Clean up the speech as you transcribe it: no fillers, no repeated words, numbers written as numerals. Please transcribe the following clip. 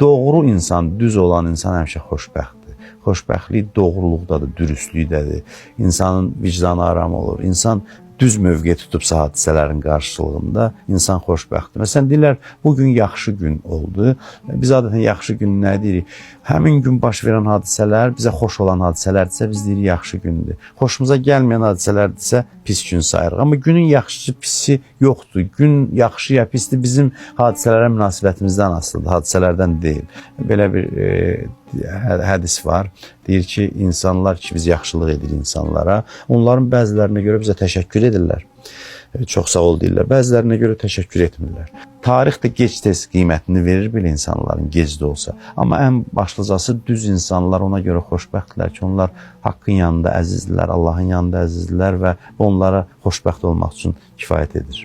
Doğru insan, düz olan insan həmişə xoşbəxtdir. Xoşbəxtlik doğruluqdadır, dürüstlükdədir. İnsanın vicdanı aram olur. İnsan düz mövqe tutubsa hadisələrin qarşılığında insan xoşbəxtdir. Məsələn, deyirlər, bugün yaxşı gün oldu. Biz adətən yaxşı gün nə deyirik? Həmin gün baş verən hadisələr bizə xoş olan hadisələrdirsə, biz deyirik yaxşı gündür. Xoşumuza gəlməyən hadisələrdirsə, pis gün sayırıq. Amma günün yaxşısı, pisi yoxdur. Gün yaxşı ya pisdir bizim hadisələrə münasibətimizdən asılıdır, hadisələrdən deyil. Belə bir hədis var. Deyir ki, insanlar ki, biz yaxşılıq edirik insanlara. Onların bəzilərinə görə bizə təşəkkür edirlər. Çox sağ ol deyirlər. Bəzilərinə görə təşəkkür etmirlər. Tarix də gec-tez qiymətini verir belə insanların, gec də olsa. Amma ən başlıcası düz insanlar ona görə xoşbəxtdirlər ki, onlar haqqın yanında əzizdirlər, Allahın yanında əzizdirlər və onlara xoşbəxt olmaq üçün kifayət edir.